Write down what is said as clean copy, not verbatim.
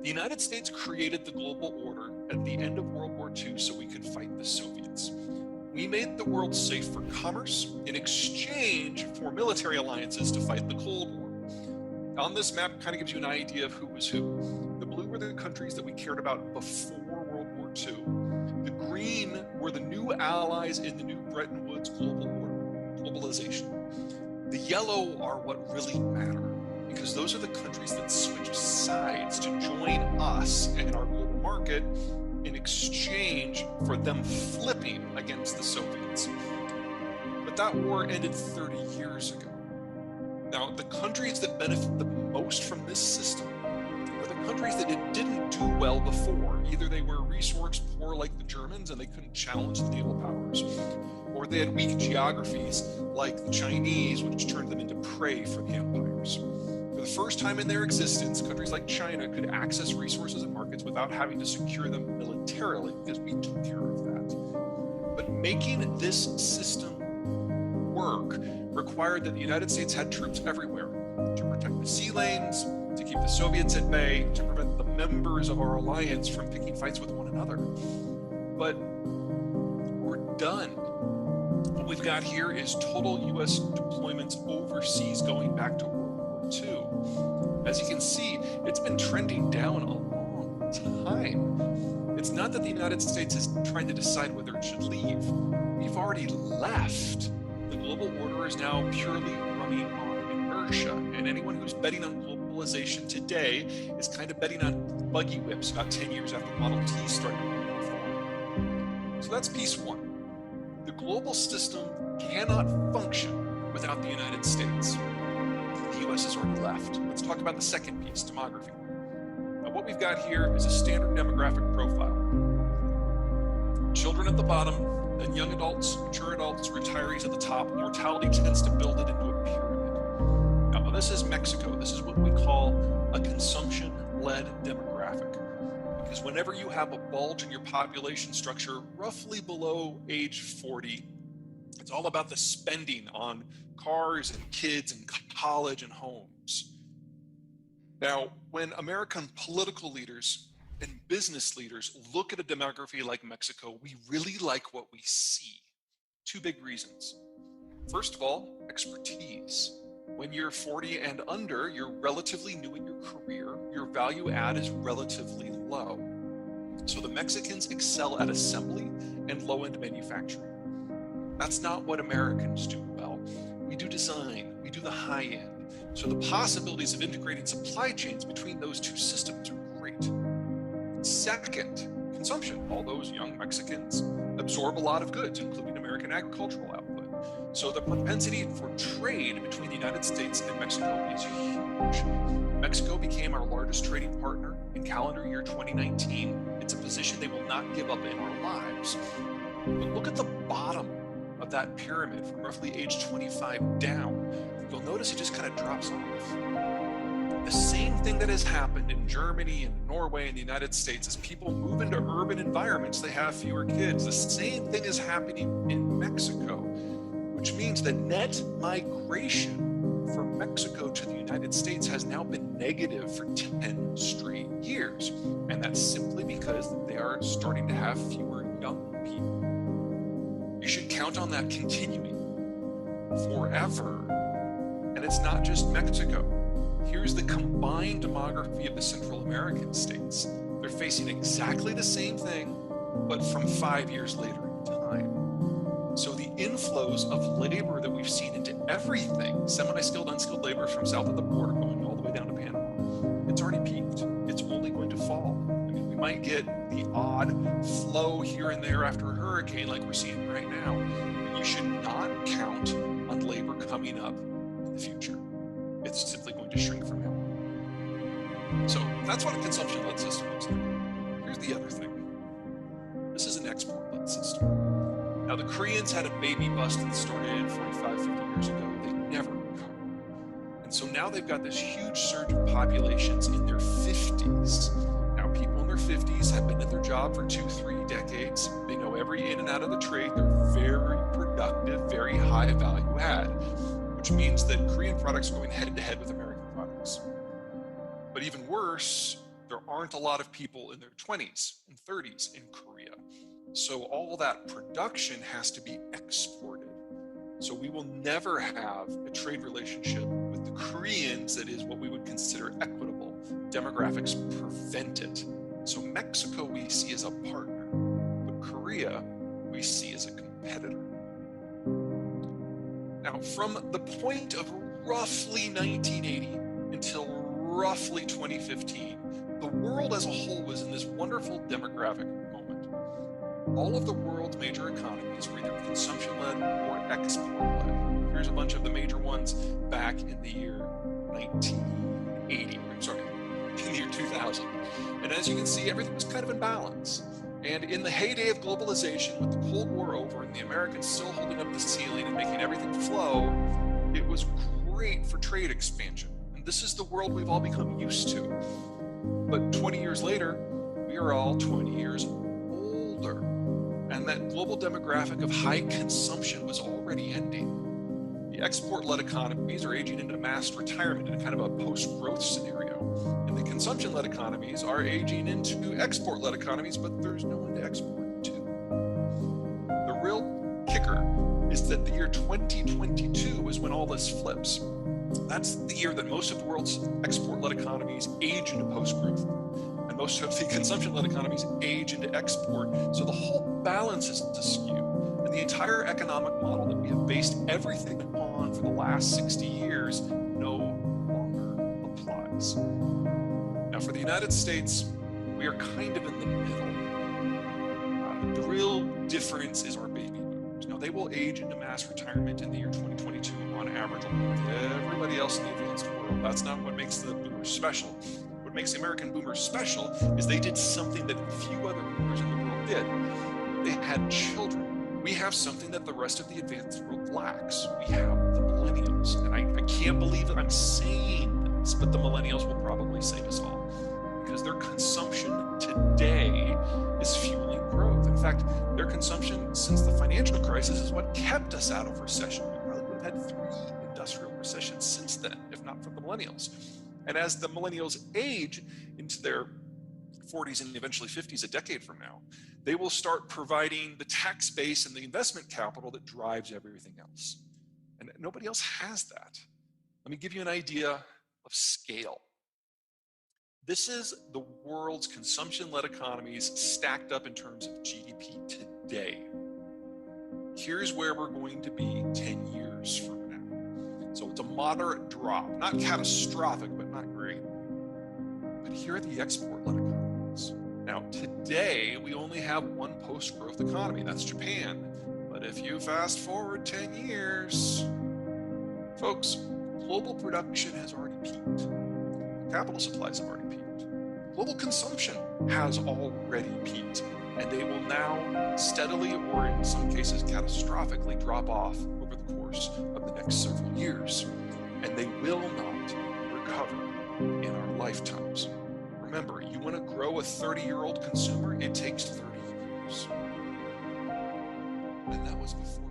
The United States created the global order at the end of World War II so we could fight the Soviets. We made the world safe for commerce in exchange for military alliances to fight the Cold War. On this map, it kind of gives you an idea of who was who. The blue were the countries that we cared about before World War II. The green were the new allies in the new Bretton Woods global order, globalization. The yellow are what really matter, because those are the countries that switched sides to join us in our global market in exchange for them flipping against the Soviets. But that war ended 30 years ago. Now, the countries that benefit the most from this system are the countries that it didn't do well before. Either they were resource poor like the Germans and they couldn't challenge the naval powers, or they had weak geographies like the Chinese, which turned them into prey for the empires. For the first time in their existence, countries like China could access resources and markets without having to secure them militarily, because we took care of that. But making this system work required that the United States had troops everywhere to protect the sea lanes, to keep the Soviets at bay, to prevent the members of our alliance from picking fights with one another. But we're done. What we've got here is total U.S. deployments overseas going back to World War II. As you can see, it's been trending down a long time. It's not that the United States is trying to decide whether it should leave. We've already left. The global order is now purely running on inertia, and anyone who's betting on globalization today is kind of betting on buggy whips about 10 years after Model T started moving off the line. So that's piece one. The global system cannot function without the United States. The US has already left. Let's talk about the second piece, demography. Now, what we've got here is a standard demographic profile. Children at the bottom, then young adults, mature adults, retirees at the top. Mortality tends to build it into a pyramid. Now, this is Mexico. This is what we call a consumption-led demographic. Because whenever you have a bulge in your population structure roughly below age 40, it's all about the spending on cars and kids and college and homes. Now, when American political leaders and business leaders look at a demography like Mexico, we really like what we see. Two big reasons. First of all, expertise. When you're 40 and under, you're relatively new in your career, your value add is relatively low. So the Mexicans excel at assembly and low-end manufacturing. That's not what Americans do well. We do design, we do the high end. So the possibilities of integrating supply chains between those two systems are great. Second, consumption. All those young Mexicans absorb a lot of goods, including American agricultural output. So the propensity for trade between the United States and Mexico is huge. Mexico became our largest trading partner in calendar year 2019. It's a position they will not give up in our lives. But look at the bottom of that pyramid from roughly age 25 down. You'll notice it just kind of drops off. The same thing that has happened in Germany and Norway and the United States as people move into urban environments, they have fewer kids. The same thing is happening in Mexico, which means that net migration from Mexico to the United States has now been negative for 10 straight years. And that's simply because they are starting to have fewer young people. You should count on that continuing forever. And it's not just Mexico. Here's the combined demography of the Central American states. They're facing exactly the same thing, but from 5 years later in time. So the inflows of labor that we've seen into everything, semi-skilled, unskilled labor from south of the border going all the way down to Panama, it's already peaked. It's only going to fall. I mean, we might get the odd flow here and there after a hurricane like we're seeing right now, but you should not count on labor coming up in the future. It's simply going to shrink from now on. So that's what a consumption-led system looks like. Here's the other thing. This is an export-led system. Now, the Koreans had a baby bust that started 45, 50 years ago. They never recovered. And so now they've got this huge surge of populations in their 50s. Now, people in their 50s have been at their job for 2-3 decades. They know every in and out of the trade. They're very productive, very high value add, which means that Korean products are going head to head with American products. But even worse, there aren't a lot of people in their 20s and 30s in Korea. So all that production has to be exported. So we will never have a trade relationship with the Koreans that is what we would consider equitable. Demographics prevent it. So Mexico we see as a partner, but Korea we see as a competitor. Now, from the point of roughly 1980 until roughly 2015, the world as a whole was in this wonderful demographic moment. All of the world's major economies were either consumption-led or export-led. Here's a bunch of the major ones back in the year 1980, in the year 2000. And as you can see, everything was kind of in balance. And in the heyday of globalization, with the Cold War over and the Americans still holding up the ceiling and making everything flow, it was great for trade expansion. And this is the world we've all become used to. But 20 years later, we are all 20 years older. And that global demographic of high consumption was already ending. The export-led economies are aging into mass retirement in a kind of a post-growth scenario. And the consumption-led economies are aging into export-led economies, but there's no one to export to. The real kicker is that the year 2022 is when all this flips. That's the year that most of the world's export-led economies age into post-growth, and most of the consumption-led economies age into export. So the whole balance is askew, and the entire economic model that we have based everything upon for the last 60 years no longer applies. Now, for the United States, we are kind of in the middle. The real difference is our baby boomers. Now, they will age into mass retirement in the year 2022 on average, along with everybody else in the advanced world. That's not what makes the boomers special. What makes the American boomers special is they did something that few other boomers in the world did. They had children. We have something that the rest of the advanced world lacks. We have the millennials. And I can't believe that I'm saying this, but the millennials will probably save us all, because their consumption today is fueling growth. In fact, their consumption since the financial crisis is what kept us out of recession. We probably would have had 3 industrial recessions since then, if not for the millennials. And as the millennials age into their 40s and eventually 50s a decade from now, they will start providing the tax base and the investment capital that drives everything else. And nobody else has that. Let me give you an idea of scale. This is the world's consumption-led economies stacked up in terms of GDP today. Here's where we're going to be 10 years from now. So it's a moderate drop, not catastrophic, but not great. But here are the export-led economies. Now, today, we only have one post-growth economy, that's Japan. But if you fast forward 10 years, folks, global production has already peaked. Capital supplies have already peaked. Global consumption has already peaked, and they will now steadily, or in some cases catastrophically, drop off over the course of the next several years. And they will not recover in our lifetimes. Remember, you want to grow a 30-year-old consumer, it takes 30 years. And that was before